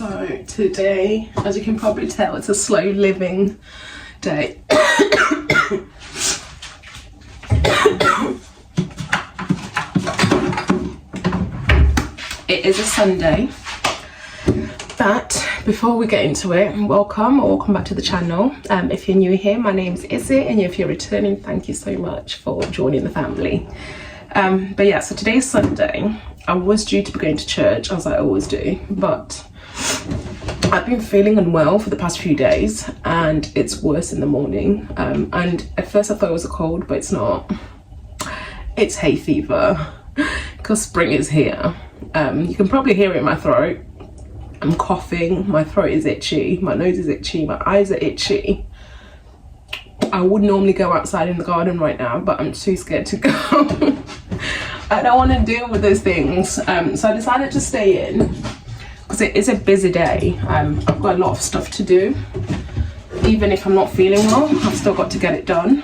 So today, as you can probably tell, it's a slow living day. It is a Sunday, but before we get into it, welcome back to the channel. If you're new here, my name's Izzy, and if you're returning, thank you so much for joining the family. But yeah, so today's Sunday. I was due to be going to church, as I always do, but I've been feeling unwell for the past few days, and it's worse in the morning. And at first I thought it was a cold, but it's not. It's hay fever, because spring is here. You can probably hear it in my throat. I'm coughing, my throat is itchy, my nose is itchy, my eyes are itchy. I would normally go outside in the garden right now, but I'm too scared to go. I don't want to deal with those things. So I decided to stay in, because it is a busy day. I've got a lot of stuff to do. Even if I'm not feeling well, I've still got to get it done.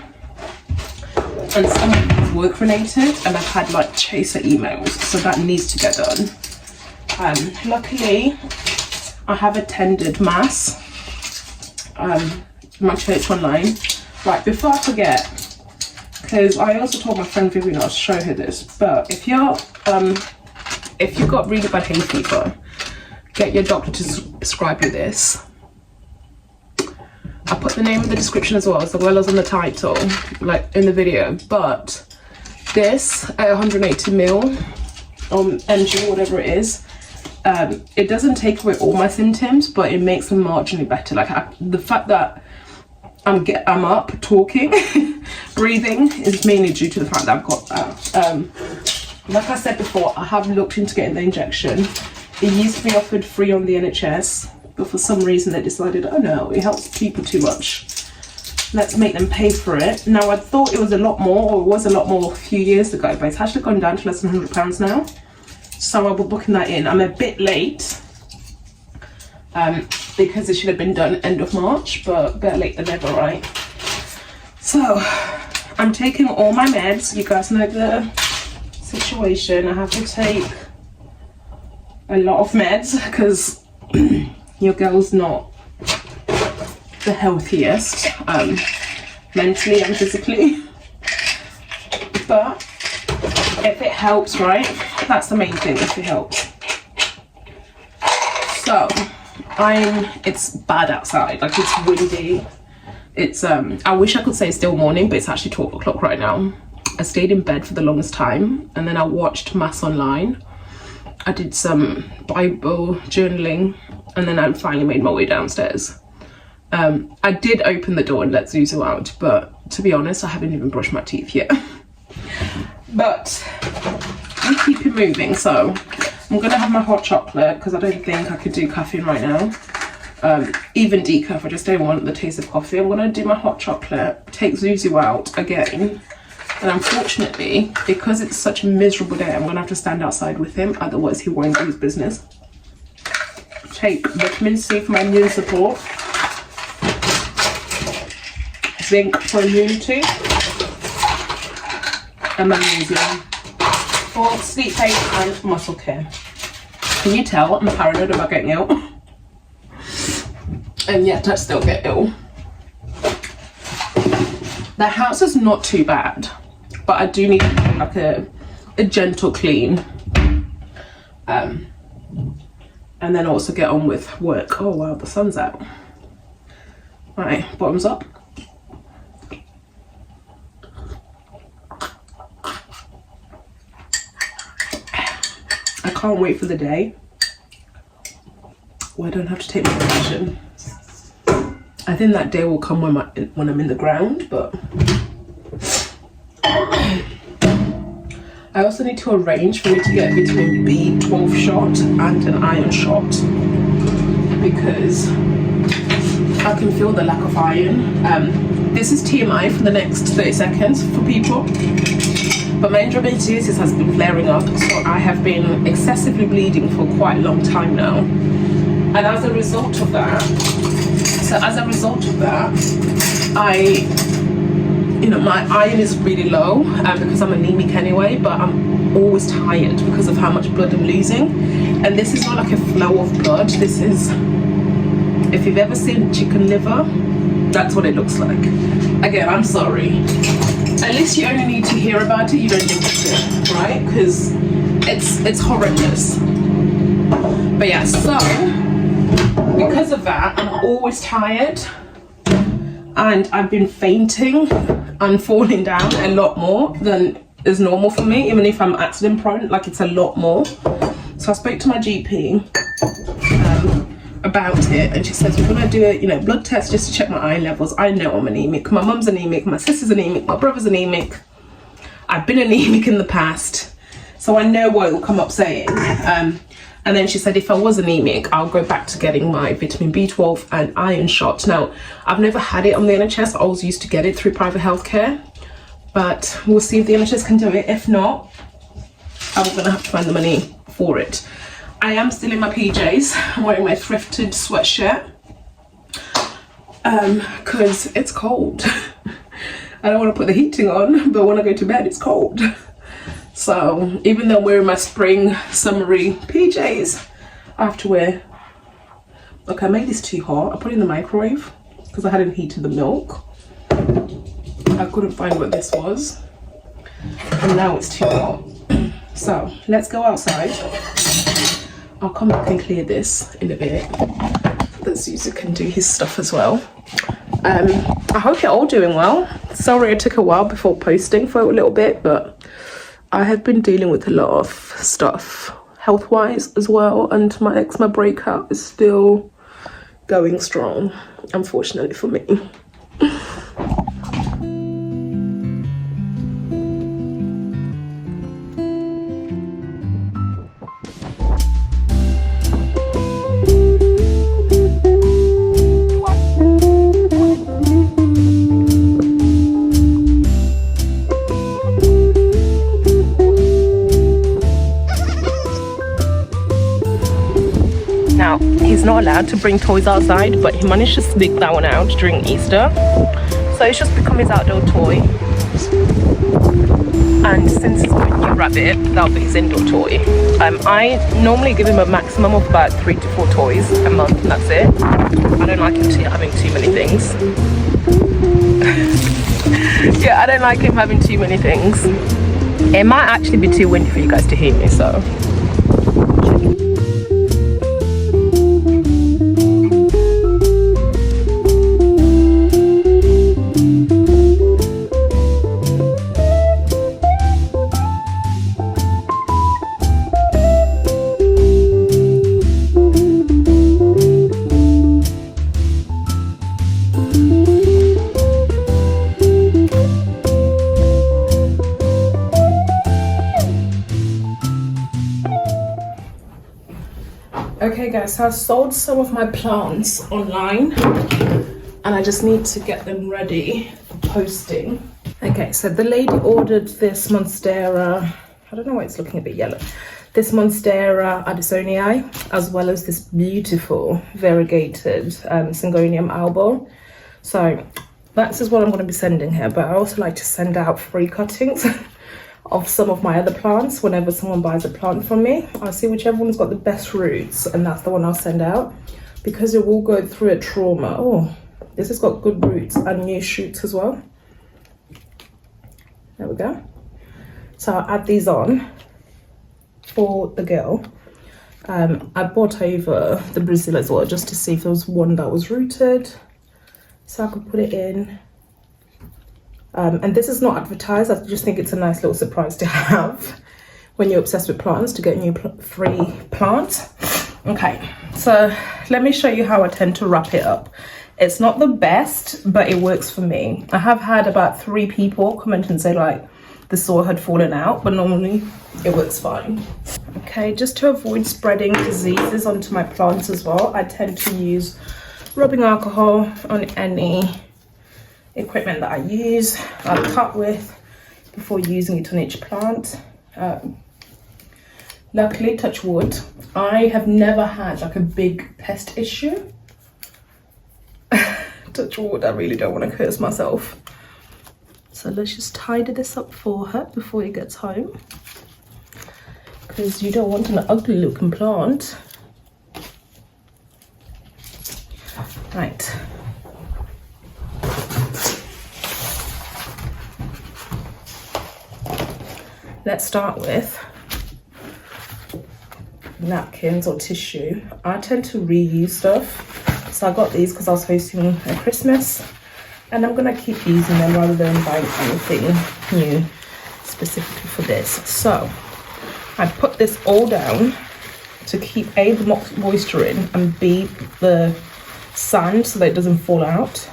And some of it's work related, and I've had like chaser emails, so that needs to get done. Luckily, I have attended mass, my church online. Right, before I forget, because I also told my friend Vivian I'll show her this, but if you've got really bad hay fever, get your doctor to prescribe you this. I'll put the name in the description as well as on the title, like in the video. But this 180ml mg, whatever it is, it doesn't take away all my symptoms, but it makes them marginally better. Like the fact that I'm up talking, breathing is mainly due to the fact that I've got that. Like I said before, I have looked into getting the injection. It used to be offered free on the NHS, but for some reason they decided, oh no, it helps people too much, let's make them pay for it. Now I thought it was a lot more, or it was a lot more a few years ago, but it's actually gone down to less than £100 now. So I'll be booking that in. I'm a bit late, because it should have been done end of March, but better late than never, right? So I'm taking all my meds. You guys know the situation. I have to take a lot of meds because your girl's not the healthiest, mentally and physically. But if it helps, right? That's the main thing, if it helps. So it's bad outside, like it's windy. It's I wish I could say it's still morning, but it's actually 12 o'clock right now. I stayed in bed for the longest time, and then I watched mass online. I did some Bible journaling, and then I finally made my way downstairs. I did open the door and let Zuzu out, but to be honest, I haven't even brushed my teeth yet. But we keep it moving. So I'm gonna have my hot chocolate, because I don't think I could do caffeine right now. Even decaf, I just don't want the taste of coffee. I'm gonna do my hot chocolate, take Zuzu out again. And unfortunately, because it's such a miserable day, I'm gonna have to stand outside with him, otherwise he won't do his business. Take vitamin C for my immune support, zinc for immunity, and magnesium for sleep aid and muscle care. Can you tell I'm paranoid about getting ill? And yet I still get ill. The house is not too bad, but I do need like a gentle clean. And then also get on with work. Oh wow, the sun's out. Right, bottoms up. I can't wait for the day where I don't have to take my medication. I think that day will come when I'm in the ground, but I also need to arrange for me to get a vitamin B12 shot and an iron shot, because I can feel the lack of iron. This is TMI for the next 30 seconds for people, but my endometriosis has been flaring up, so I have been excessively bleeding for quite a long time now. And as a result of that, my iron is really low, because I'm anemic anyway, but I'm always tired because of how much blood I'm losing. And this is not like a flow of blood. This is, if you've ever seen chicken liver, that's what it looks like. Again, I'm sorry. At least you only need to hear about it, you don't live with it, right? Because it's horrendous. But yeah, so because of that, I'm always tired, and I've been fainting and falling down a lot more than is normal for me, even if I'm accident prone. Like, it's a lot more. So I spoke to my GP about it, and she says we're gonna do a blood test just to check my iron levels. I know I'm anemic. My mum's anemic, my sister's anemic, my brother's anemic. I've been anemic in the past, so I know what it will come up saying. And then she said if I was anemic, I'll go back to getting my vitamin B12 and iron shots. Now, I've never had it on the NHS. I always used to get it through private healthcare, but we'll see if the NHS can do it. If not, I'm gonna have to find the money for it. I am still in my PJs. I'm wearing my thrifted sweatshirt because it's cold. I don't want to put the heating on, but when I go to bed, it's cold. So even though I'm wearing my spring summery PJs, I have to wear. Okay, I made this too hot. I put it in the microwave because I hadn't heated the milk. I couldn't find what this was, and now it's too hot. So let's go outside. I'll come back and clear this in a bit. That Zuzu can do his stuff as well. I hope you're all doing well. Sorry it took a while before posting for a little bit, but I have been dealing with a lot of stuff health-wise as well, and my eczema breakout is still going strong, unfortunately for me. Now, he's not allowed to bring toys outside, but he managed to sneak that one out during Easter. So it's just become his outdoor toy. And since he's got a new rabbit, that'll be his indoor toy. I normally give him a maximum of about 3 to 4 toys a month, and that's it. I don't like him having too many things. Yeah, I don't like him having too many things. It might actually be too windy for you guys to hear me, so. Okay guys, so I sold some of my plants online and I just need to get them ready for posting. Okay, so the lady ordered this Monstera, I don't know why it's looking a bit yellow, this Monstera Antihistamines I, as well as this beautiful variegated Syngonium alba. So that's just what I'm going to be sending her, but I also like to send out free cuttings of some of my other plants whenever someone buys a plant from me. I'll see whichever one's got the best roots, and that's the one I'll send out, because it will go through a trauma. Oh, this has got good roots and new shoots as well. There we go. So I'll add these on for the girl. I bought over the Brazil as well, just to see if there was one that was rooted, so I could put it in. And this is not advertised, I just think it's a nice little surprise to have when you're obsessed with plants, to get a new free plant. Okay, so let me show you how I tend to wrap it up. It's not the best, but it works for me. I have had about 3 people comment and say like the soil had fallen out, but normally it works fine. Okay, just to avoid spreading diseases onto my plants as well, I tend to use rubbing alcohol on any equipment that I use. I'll cut with before using it on each plant. Luckily, touch wood, I have never had like a big pest issue. Touch wood, I really don't want to curse myself. So let's just tidy this up for her before he gets home. because you don't want an ugly looking plant. Right. Let's start with napkins or tissue. I tend to reuse stuff, so I got these because I was hosting a Christmas, and I'm gonna keep using them rather than buying anything new specifically for this. So I put this all down to keep A, the moisture in, and B, the sand, so that it doesn't fall out.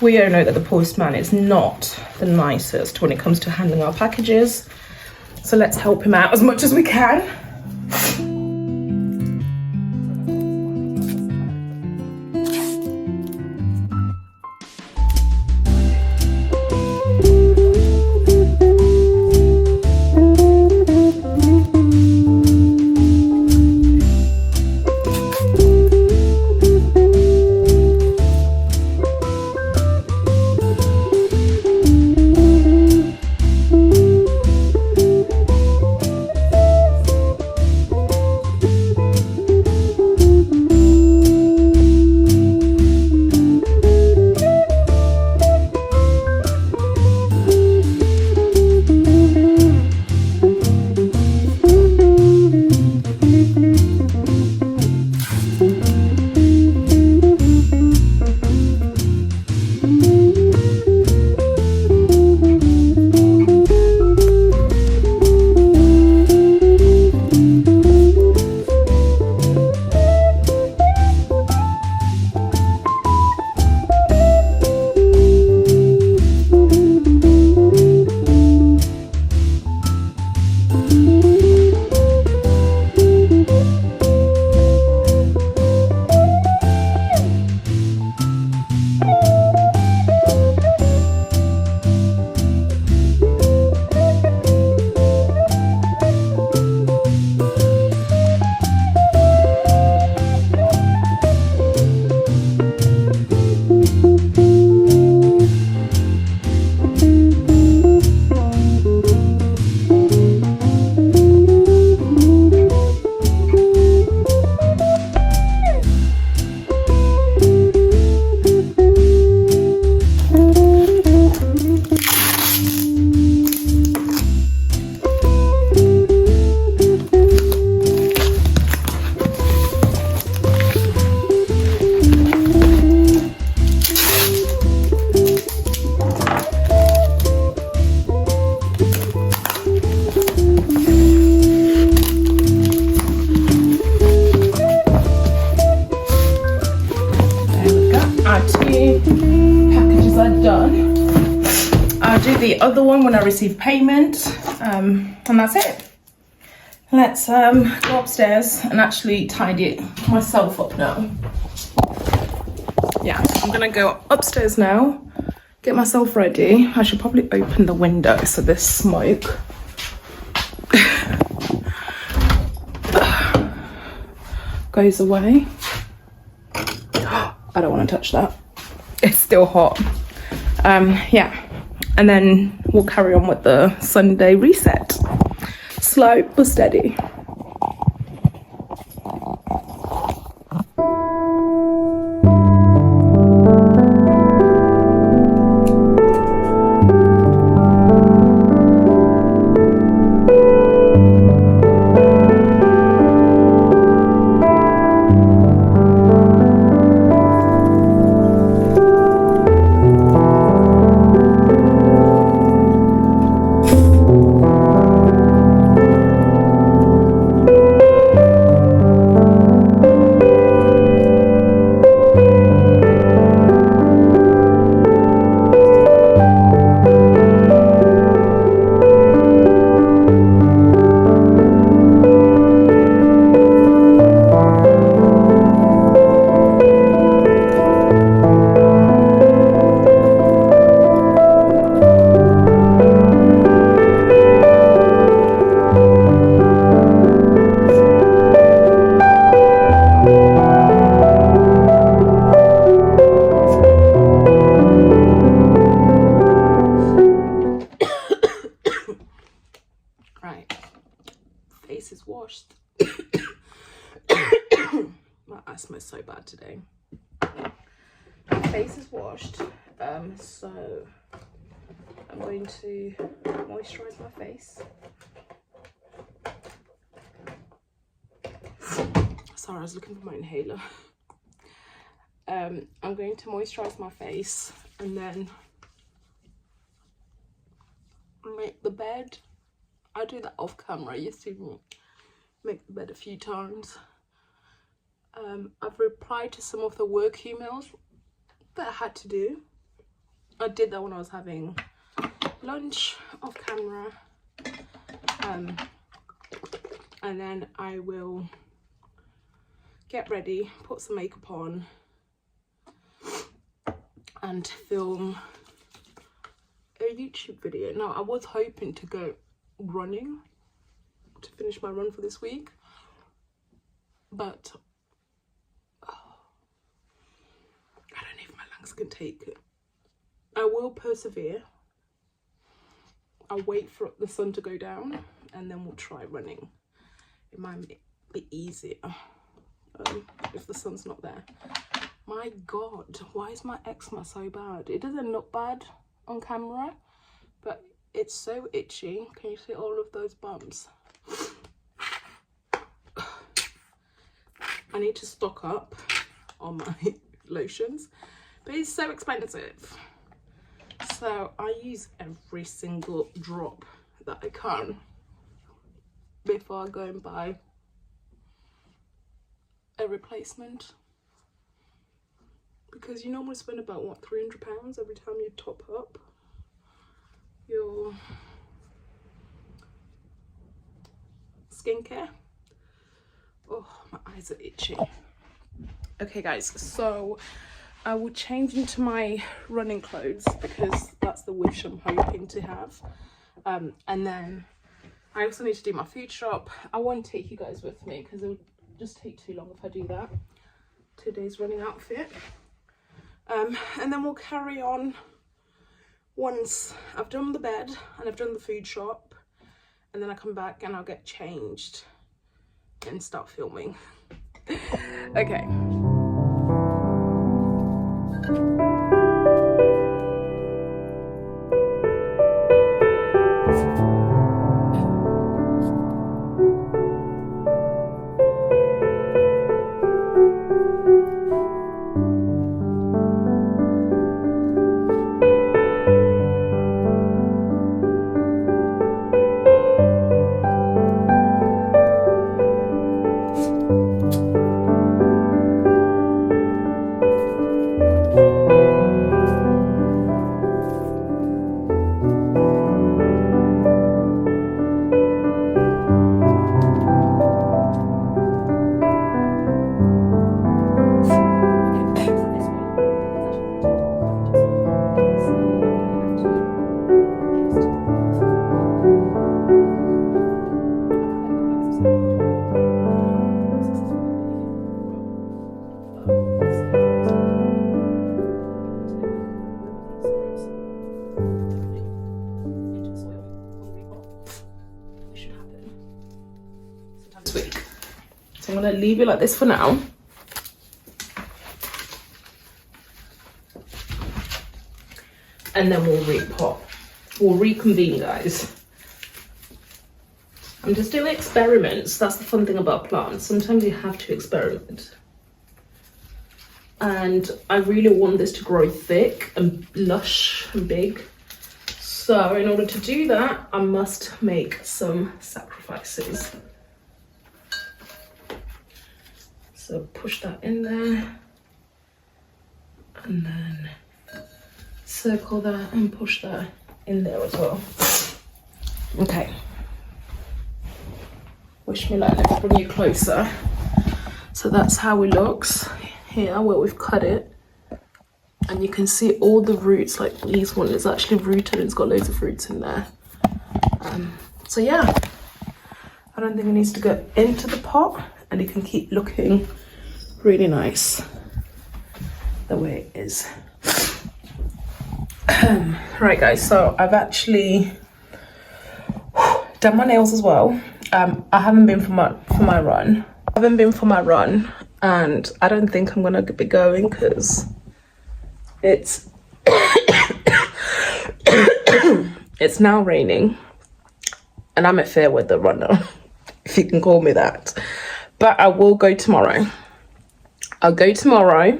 We all know that the postman is not the nicest when it comes to handling our packages, so let's help him out as much as we can. The other one when I receive payment, and that's it. Let's go upstairs and actually tidy myself up now. Yeah, I'm gonna go upstairs now, get myself ready. I should probably open the window so there's smoke goes away. I don't want to touch that, it's still hot. Yeah, and then we'll carry on with the Sunday reset. Slow but steady. bad today. My face is washed, so I'm going to moisturize my face. Sorry, I was looking for my inhaler. I'm going to moisturize my face and then make the bed. I do that off camera. You see me make the bed a few times. I've replied to some of the work emails that I had to do. I did that when I was having lunch off camera. And then I will get ready, put some makeup on, and film a YouTube video. Now, I was hoping to go running to finish my run for this week, but I don't know if my lungs can take it. I will persevere. I'll wait for the sun to go down and then we'll try running. It might be easier if the sun's not there. My god, why is my eczema so bad? It doesn't look bad on camera, but it's so itchy. Can you see all of those bumps? I need to stock up on my lotions, but it's so expensive. So I use every single drop that I can before I go and buy a replacement, because you normally spend about what, £300 every time you top up your skincare. Oh, my eyes are itchy. Okay guys, so I will change into my running clothes because that's the wish I'm hoping to have, and then I also need to do my food shop. I won't take you guys with me because it would just take too long if I do that. Today's running outfit. And then we'll carry on once I've done the bed and I've done the food shop, and then I come back and I'll get changed and start filming. Okay. So I'm going to leave it like this for now. And then we'll repot. We'll reconvene, guys. I'm just doing experiments. That's the fun thing about plants. Sometimes you have to experiment. And I really want this to grow thick and lush and big. So in order to do that, I must make some sacrifices. So push that in there, and then circle that and push that in there as well. Okay. Wish me luck. Let's bring you closer. So that's how it looks here where we've cut it, and you can see all the roots. Like this one is actually rooted and it's got loads of roots in there. So yeah, I don't think it needs to go into the pot, and it can keep looking really nice the way it is. Right guys, so I've actually done my nails as well. I haven't been for my run. and I don't think I'm gonna be going because it's it's now raining and I'm a fair weather runner, if you can call me that. But I will go tomorrow. I'll go tomorrow,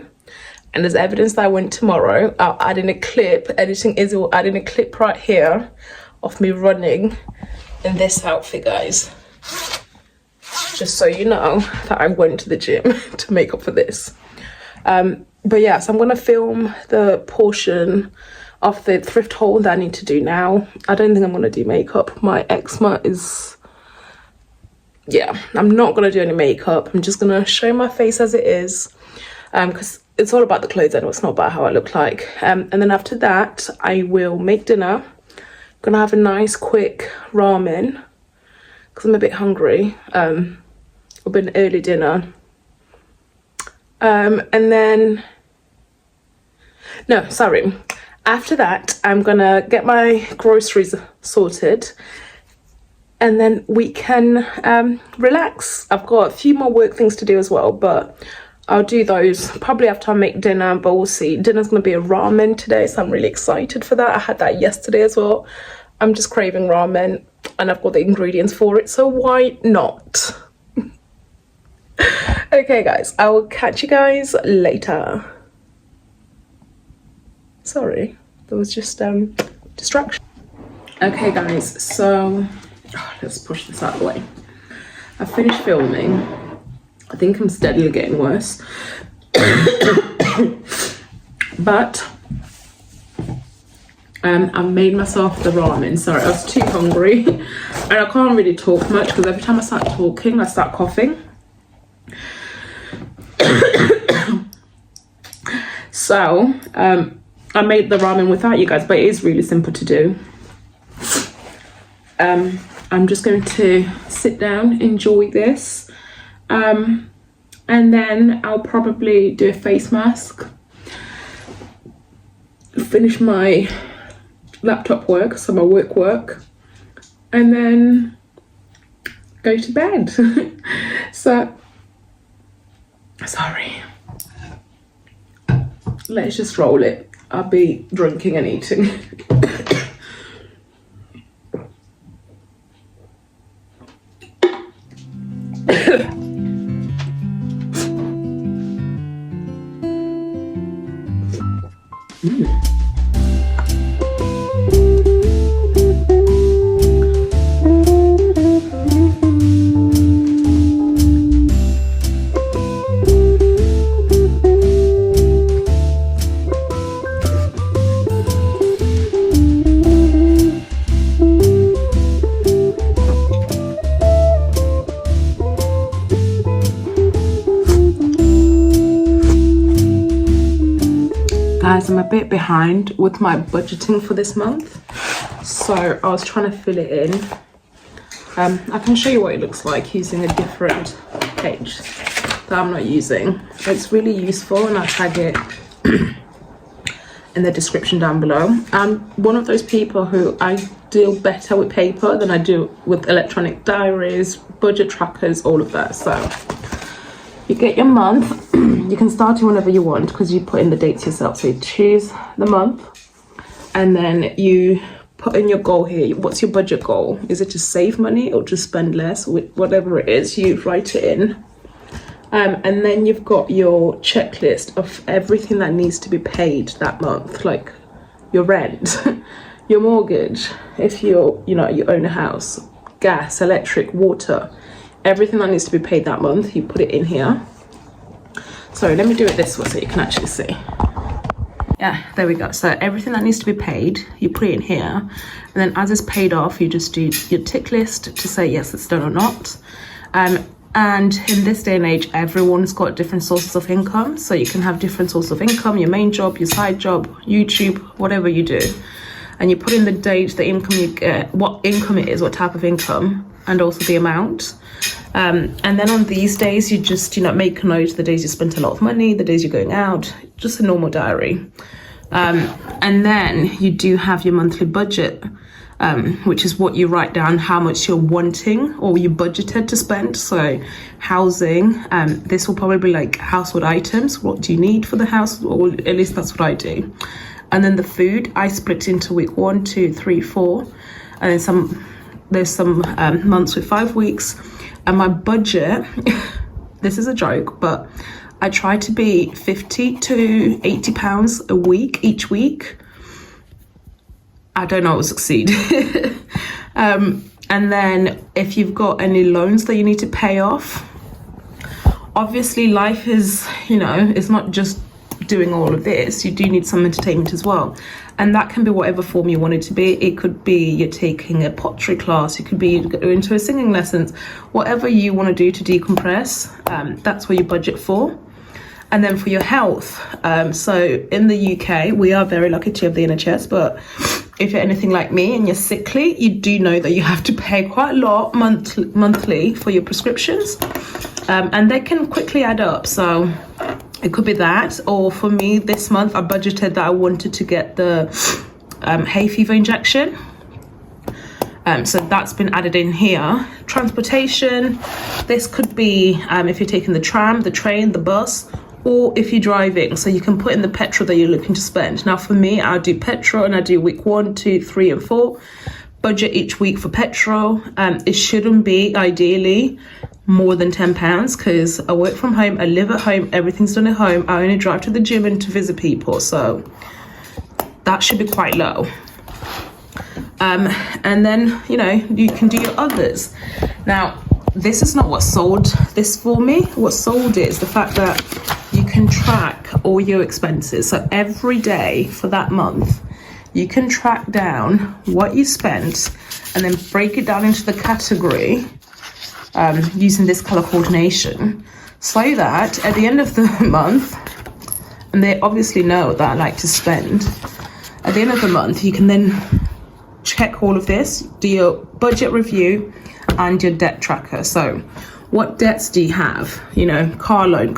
and there's evidence that I went tomorrow. I'll add in a clip. Editing is will add in a clip right here of me running in this outfit, guys, just so you know that I went to the gym to make up for this. But yeah, so I'm gonna film the portion of the thrift haul that I need to do now. I don't think I'm gonna do makeup. My eczema is, yeah, I'm not gonna do any makeup. I'm just gonna show my face as it is, because it's all about the clothes. I know it's not about how I look like. And then after that, I will make dinner. Gonna have a nice quick ramen because I'm a bit hungry. It'll be an early dinner. And then, no, sorry. After that, I'm gonna get my groceries sorted, and then we can relax. I've got a few more work things to do as well, but I'll do those probably after I make dinner, but we'll see. Dinner's gonna be a ramen today, so I'm really excited for that. I had that yesterday as well. I'm just craving ramen, and I've got the ingredients for it, so why not? Okay, guys, I will catch you guys later. Sorry, there was just distraction. Okay, guys, so let's push this out of the way. I finished filming. I think I'm steadily getting worse. But I made myself the ramen. Sorry, I was too hungry and I can't really talk much because every time I start talking I start coughing. So I made the ramen without you guys, but it is really simple to do. I'm just going to sit down, enjoy this, and then I'll probably do a face mask, finish my laptop work, so my work, and then go to bed. So, sorry. Let's just roll it. I'll be drinking and eating. Guys, I'm a bit behind with my budgeting for this month, so I was trying to fill it in. I can show you what it looks like using a different page that I'm not using. It's really useful, and I'll tag it in the description down below. I'm one of those people who I deal better with paper than I do with electronic diaries, budget trackers, all of that. So you get your month. You can start it whenever you want because you put in the dates yourself. So you choose the month and then you put in your goal here. What's your budget goal? Is it to save money or to spend less? Whatever it is, you write it in. And then you've got your checklist of everything that needs to be paid that month, like your rent, your mortgage, if you own a house, gas, electric, water, everything that needs to be paid that month, you put it in here. Sorry, let me do it this way so you can actually see. Yeah, there we go. So everything that needs to be paid, you put it in here. And then as it's paid off, you just do your tick list to say yes, it's done or not. And in this day and age, everyone's got different sources of income. So you can have different sources of income, your main job, your side job, YouTube, whatever you do. And you put in the date, the income you get, what income it is, what type of income, and also the amount. And then on these days, you just, make a note of the days you spent a lot of money, the days you're going out, just a normal diary. And then you do have your monthly budget. which is what you write down how much you're wanting or you budgeted to spend. So housing, this will probably be like household items. What do you need for the house? Or at least that's what I do. And then the food, I split into week 1, 2, 3, 4. And then there's some months with 5 weeks. And my budget, this is a joke, but I try to be £50 to £80 a week, each week. I don't know, it will succeed. And then if you've got any loans that you need to pay off, obviously life is, it's not just doing all of this. You do need some entertainment as well. And that can be whatever form you want it to be. It could be you're taking a pottery class, it could be going to a singing lessons, whatever you want to do to decompress, that's what you budget for. And then for your health, so in the UK, we are very lucky to have the NHS, but if you're anything like me and you're sickly, you do know that you have to pay quite a lot monthly for your prescriptions, and they can quickly add up. So it could be that, or for me this month, I budgeted that I wanted to get the hay fever injection. So that's been added in here. Transportation, this could be if you're taking the tram, the train, the bus, or if you're driving. So you can put in the petrol that you're looking to spend. Now for me, I do petrol and I do week 1, 2, 3 and 4. Budget each week for petrol. It shouldn't be ideally more than £10 because I work from home, I live at home, everything's done at home. I only drive to the gym and to visit people. So that should be quite low. And then, you can do your others. Now, this is not what sold this for me. What sold it is the fact that you can track all your expenses. So every day for that month, you can track down what you spent and then break it down into the category using this color coordination, so that at the end of the month, and they obviously know that I like to spend, at the end of the month, you can then check all of this, do your budget review and your debt tracker. So what debts do you have? Car loan,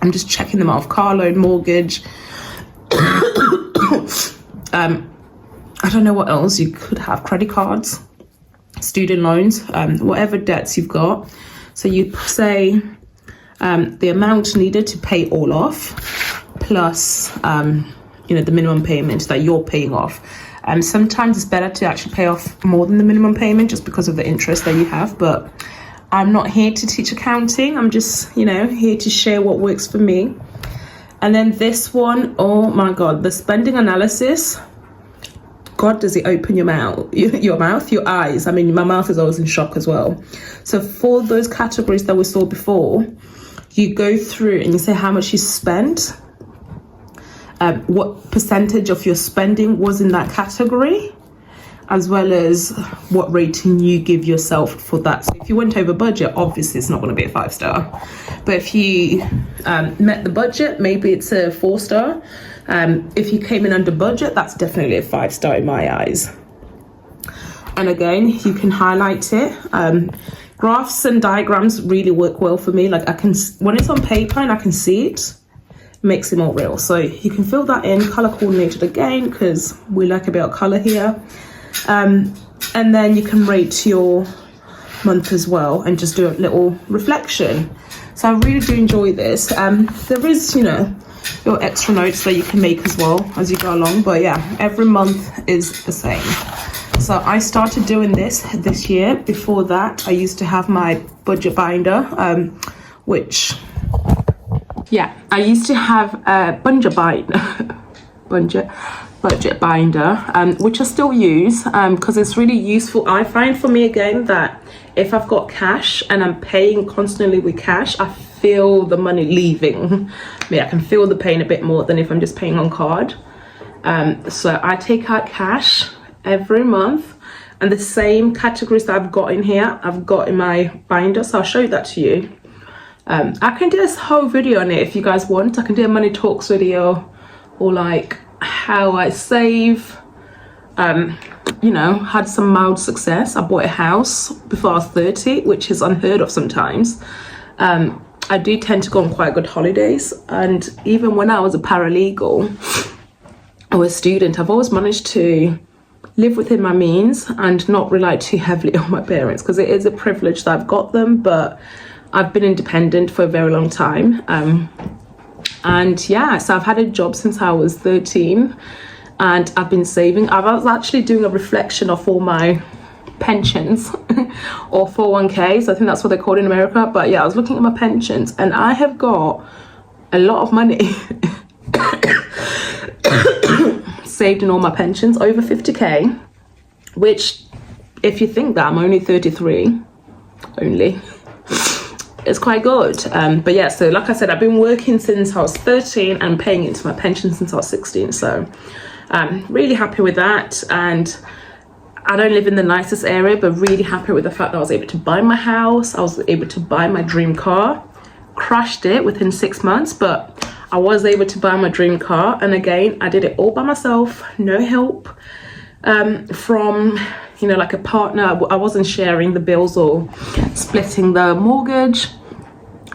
I'm just checking them off. Car loan, mortgage, I don't know what else you could have, credit cards, student loans, whatever debts you've got. So you say the amount needed to pay all off, plus the minimum payment that you're paying off. Sometimes it's better to actually pay off more than the minimum payment just because of the interest that you have, but I'm not here to teach accounting. I'm just, here to share what works for me. And then this one, oh my God, the spending analysis. God, does it open your mouth, your eyes. I mean, my mouth is always in shock as well. So for those categories that we saw before, you go through and you say how much you spent, what percentage of your spending was in that category, as well as what rating you give yourself for that. So if you went over budget, obviously it's not going to be a 5-star. But if you met the budget, maybe it's a 4-star. If you came in under budget, that's definitely a 5-star in my eyes. And again, you can highlight it. Graphs and diagrams really work well for me. Like when it's on paper and I can see it, makes it more real. So you can fill that in, color coordinated again, because we like a bit of color here. And then you can rate your month as well and just do a little reflection. So I really do enjoy this. There is, your extra notes that you can make as well as you go along. But yeah, every month is the same. So I started doing this year. Before that, I used to have my budget binder, which... Yeah, I used to have a budget binder, which I still use because it's really useful. I find for me again that if I've got cash and I'm paying constantly with cash, I feel the money leaving me. I can feel the pain a bit more than if I'm just paying on card. So I take out cash every month, and the same categories that I've got in here, I've got in my binder. So I'll show that to you. I can do this whole video on it if you guys want. I can do a money talks video, or like how I save. Had some mild success. I bought a house before I was 30, which is unheard of sometimes. I do tend to go on quite good holidays, and even when I was a paralegal or a student, I've always managed to live within my means and not rely too heavily on my parents, because it is a privilege that I've got them, but I've been independent for a very long time. And yeah, so I've had a job since I was 13, and I've been saving. I was actually doing a reflection of all my pensions or 401ks, I think that's what they're called in America. But yeah, I was looking at my pensions, and I have got a lot of money saved in all my pensions, over 50k, which, if you think that I'm only 33 only, it's quite good. But yeah, so like I said, I've been working since I was 13 and paying into my pension since I was 16, so I'm really happy with that. And I don't live in the nicest area, but really happy with the fact that I was able to buy my house. I was able to buy my dream car, crashed it within 6 months, but I was able to buy my dream car. And again, I did it all by myself, no help from, you know, like a partner. I wasn't sharing the bills or splitting the mortgage.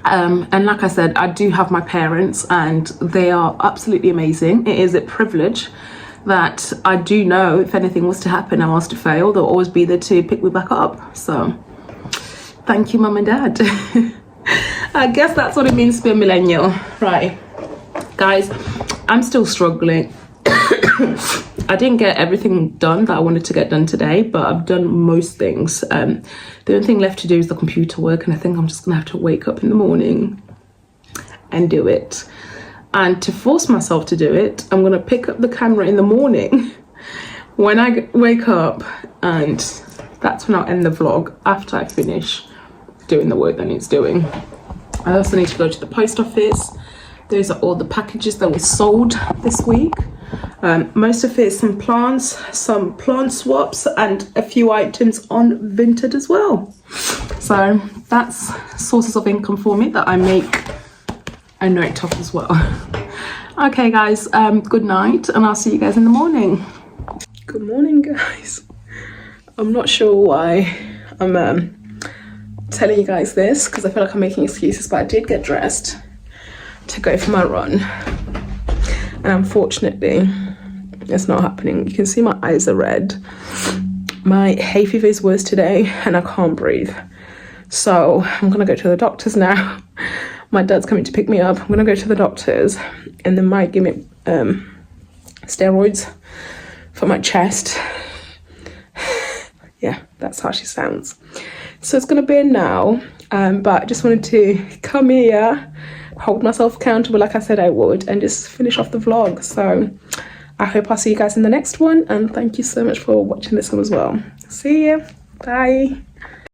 And like I said, I do have my parents, and they are absolutely amazing. It is a privilege that I do know if anything was to happen, I was to fail, they'll always be there to pick me back up. So thank you, mum and dad. I guess that's what it means to be a millennial. Right, guys, I'm still struggling. I didn't get everything done that I wanted to get done today, but I've done most things. The only thing left to do is the computer work, and I think I'm just gonna have to wake up in the morning and do it. And to force myself to do it, I'm gonna pick up the camera in the morning when I wake up, and that's when I'll end the vlog, after I finish doing the work that needs doing. I also need to go to the post office. Those are all the packages that we sold this week. Most of it is some plants, some plant swaps, and a few items on Vinted as well. So that's sources of income for me that I make a note of as well. Okay guys, good night, and I'll see you guys in the morning. Good morning, guys. I'm not sure why I'm telling you guys this, because I feel like I'm making excuses, but I did get dressed to go for my run, and unfortunately it's not happening. You can see my eyes are red. My hay fever is worse today, and I can't breathe, so I'm gonna go to the doctors now. My dad's coming to pick me up. I'm gonna go to the doctors, and they might give me steroids for my chest. Yeah, that's how she sounds. So it's gonna be a now, but I just wanted to come here, hold myself accountable like I said I would, and just finish off the vlog. So I hope I'll see you guys in the next one, and thank you so much for watching this one as well. See you. Bye.